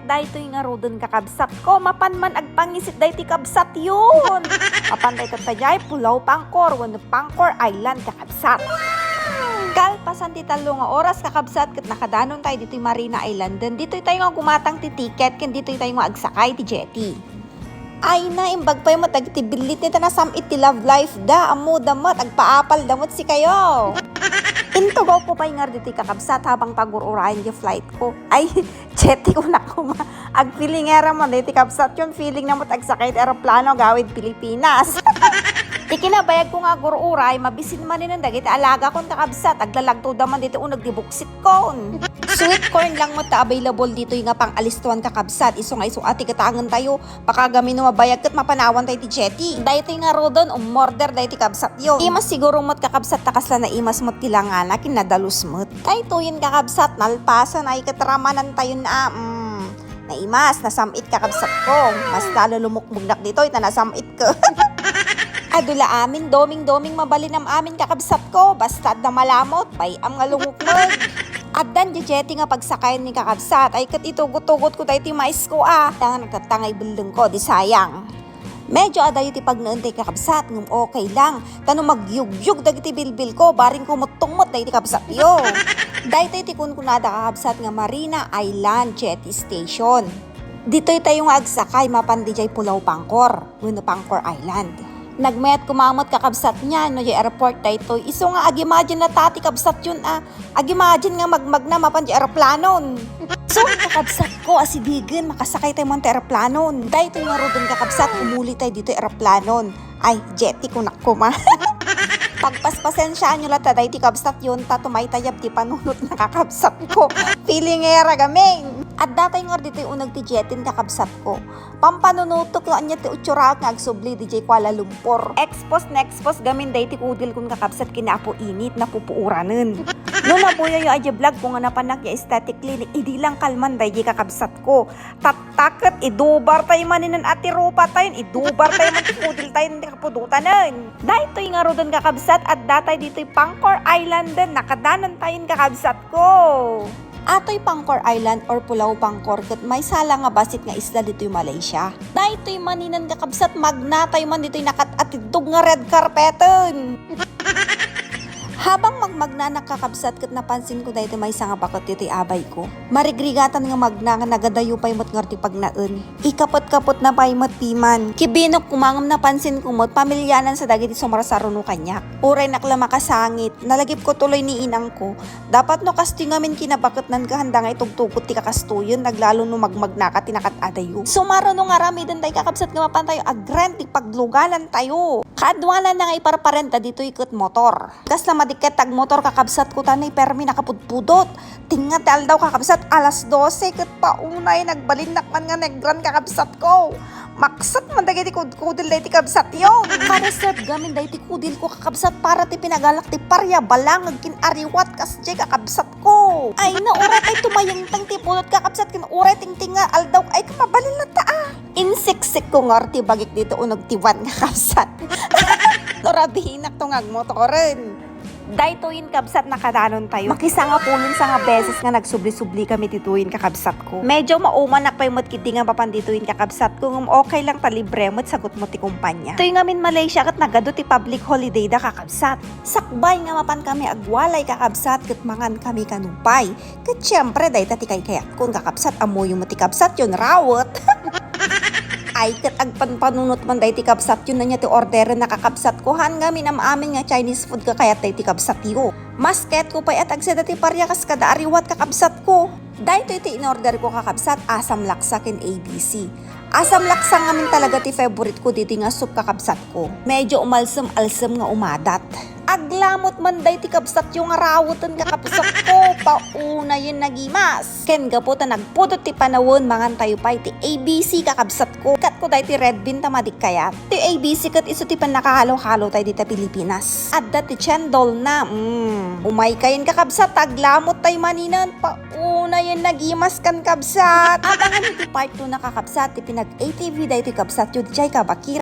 dayto yung arudon kakabsat ko, mapan man agpangisit dayti kabsat yun. Mapan day katajay, Pulau Pangkor, wano Pangkor Island kakabsat. Kalpasan ti talo nga oras kakabsat kat nakadanon tayo dito yung Marina Island. Dito tayo nga gumatang ti ticket, ken dito tayo nga agsakay ti jetty. Ay na, imbag pa yung matagtibilit nito na samit ti love life da, amo damot, agpaapal damot si kayo. Intugaw ko pa yung nga dito kakabsat habang pagururayan yung flight ko. Ay, jetty ko na kuma. Ag-feeling era mo, dito kakabsat yung feeling na mo tagsakay aeroplano gawid Pilipinas. Ikinabayag ko nga gururay, mabisin man din ang dagiti alaga kong kakabsat, aglalagto daman dito unag dibuksit kon. Sweet corn lang mo ta available dito yung nga pang alistuan kakabsat, iso nga iso ati katangan tayo, pakagamin no mabayag kat mapanawan tayo ti jetty. Dahito yung nga rodon, umorder dahito kabsat yun. Imas siguro mo't kakabsat takasla na imas mo't kilangan na kinadalus mo't. Dahito yun kakabsat, nalpasan ay katramanan tayo na naimas, nasamit kakabsat ko. Mas lalo lumukmugnak dito, ita nasamit ko. Adula amin, doming mabalin ang amin kakabsat ko, bastad na malamot, pay am nga lumukmug. At dan jetty nga pagsakayan ni kakabsat, ay kat itugot-tugot ko tayo ti mais ko Tangan nagtatangay bulong ko, di sayang. Medyo adayo ti pagnaantay kakabsat, ngum okay lang. Tanong magyug-yug dagiti bilbil ko, baring kumutungmot dahi ti kakabsat yo. Dahi ti kunkunada kakabsat nga Marina Island Jetty Station. Dito'y tayo nga agsakay, mapandi jay Pulau Pangkor, wano Pangkor Island. Nagmayat kumamot kakabsat niya, no yung airport dayto. Iso nga ag-imagine na tati kabsat yun Ag-imagine nga magmag na mapan yung aeroplanon. So kakabsat ko asibigan, makasakay tayo man tayo aeroplanon. Dayto nga rodon kakabsat, umuli tayo dito aeroplanon. Ay, jetty ko nakuma. Pagpaspasensyaan nyo lata dayti kabsat yun, tatumay tayab ti panunot na kakabsat ko. Feeling era gaming. At datay nga dito yung unag ti jetin kakabsat ko. Pampanunutok yung anya ti utsuraak nga agsubli di Kuala Lumpur. Expos gamin dayti kudil kung kakabsat kinaapo init na pupuuranan. Noong nabuya yung adya vlog ko nga napanak yung aesthetic clinic, hindi lang kalman dahi kakabsat ko. Tatakot, idubar tayo maninan ati rupa tayo, idubar tayo man tikudil tayo hindi kapudutanan. Dahil ito yung nga rodon kakabsat at datay dito yung Pangkor Island din, nakadanan tayo yung kakabsat ko. Ato'y Pangkor Island or Pulau Pangkor kat may sala nga basit nga isla dito yung Malaysia. Dahil ito'y maninan kakabsat magnatay man dito'y nakatatidog nga red carpeton. Habang magmagna nakakabsat kat napansin ko dahil may isang bakot dito'y abay ko. Marigrigatan nga magna nga nagadayo pa imot ngarti pagnaon. Ikapot-kapot na pa imot piman. Kibinok kumangam napansin ko mot pamilyanan sa dagiti sumarasaro no kanyak. Uray nakla makasangit. Nalagip ko tuloy ni inang ko. Dapat no kasti ngamin kinabakot nan kahanda nga itugtugot ti kakastuyon. Naglalo no magmagna ka tinakat adayo. Sumaro no nga rami dan tayo kakabsat nga mapan tayo agrent ti paglugalan tayo. Kaadwanan na nga iparparenta dito ikot motor. Kas na madiket tag motor kakabsat ko tanay permi nakapudpudot. Tingat daw kakabsat alas 12 kat paunay nagbalinak man nga negran kakabsat ko. Maksat man dagiti kudil dahi ti kabsat yun. Para-serve gamin dahi ti kudil ko kakabsat para ti pinagalak ti parya balang agkinariwat kas jay kakabsat ko. Ay nauray ay tumayangtang ti pulot kakabsat kin uray ting-tinga aldaw ay kamabalin na Insiksik ko ngarti bagik dito unog tiwan kakabsat. Norabihinak to ngagmotoren. Daytoyin kabsat nakadanon tayo. Makisa nga pulin sa nga beses nga nagsubli-subli kami tituin kakabsat ko. Medyo maumanak pa yung kiti nga papandituin kakabsat ko. Okay lang talibre mo't sagot mo ti kumpanya. Ito'y ngamin Malaysia kat nagado ti public holiday da kakabsat. Sakbay nga mapan kami agwalay kakabsat kat mangan kami kanupay. Kat syempre dahi tati kay kayat kung kakabsat amoy yung mati kabsat yun rawot. Ay kat agpanpanunot man dahi ti kabsat yun na niya ti order na kakabsat ko han gamin am amin nga Chinese food ka kayat dahi ti kabsat yo. Masket ko pa'y at agseda ti parya kas kada ariwat kakabsat ko. Dahi ito in-order ko kakabsat asam laksa ken ABC. Asam laksa ngamin talaga ti favorite ko dito nga soup kakabsat ko. Medyo umalsam-alsam nga umadat. Aglamot man day ti kabsat yung arawutan kakabsat ko. Pauna yun nagimas. Ken gaputan nagpudot ti panawon mangan tayo pa ti ABC kakabsat ko. Kat ko day ti red bean tamadik kayat. Ti ABC kat iso ti pan nakahalo-halo tayo dito Pilipinas. At dati chendol na. Umay kayin kakabsat. Aglamot tayo maninan. Pauna yun nagimas kan kabsat. Abangan ti part 2 na kakabsat. Ti pinag-ATV day ti kabsat yun. Jay kabakira.